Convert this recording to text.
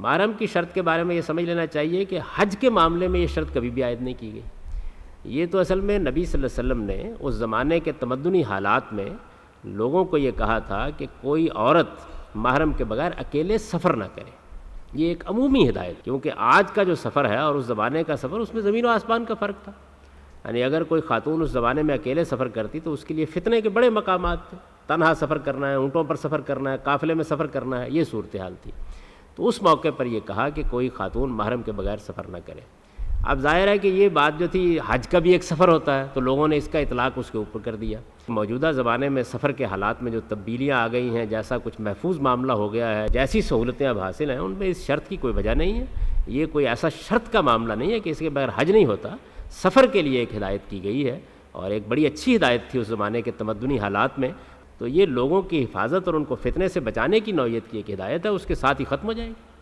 محرم کی شرط کے بارے میں یہ سمجھ لینا چاہیے کہ حج کے معاملے میں یہ شرط کبھی بھی عائد نہیں کی گئی. یہ تو اصل میں نبی صلی اللہ علیہ وسلم نے اس زمانے کے تمدنی حالات میں لوگوں کو یہ کہا تھا کہ کوئی عورت محرم کے بغیر اکیلے سفر نہ کرے. یہ ایک عمومی ہدایت، کیونکہ آج کا جو سفر ہے اور اس زمانے کا سفر، اس میں زمین و آسمان کا فرق تھا. یعنی اگر کوئی خاتون اس زمانے میں اکیلے سفر کرتی تو اس کے لیے فتنے کے بڑے مقامات تھے. تنہا سفر کرنا ہے، اونٹوں پر سفر کرنا ہے، قافلے میں سفر کرنا ہے، یہ صورتحال تھی. تو اس موقع پر یہ کہا کہ کوئی خاتون محرم کے بغیر سفر نہ کرے. اب ظاہر ہے کہ یہ بات جو تھی، حج کا بھی ایک سفر ہوتا ہے، تو لوگوں نے اس کا اطلاق اس کے اوپر کر دیا. موجودہ زمانے میں سفر کے حالات میں جو تبدیلیاں آ گئی ہیں، جیسا کچھ محفوظ معاملہ ہو گیا ہے، جیسی سہولتیں اب حاصل ہیں، ان میں اس شرط کی کوئی وجہ نہیں ہے. یہ کوئی ایسا شرط کا معاملہ نہیں ہے کہ اس کے بغیر حج نہیں ہوتا. سفر کے لیے ایک ہدایت کی گئی ہے، اور ایک بڑی اچھی ہدایت تھی اس زمانے کے تمدنی حالات میں. تو یہ لوگوں کی حفاظت اور ان کو فتنے سے بچانے کی نوعیت کی ایک ہدایت ہے، اس کے ساتھ ہی ختم ہو جائے گی.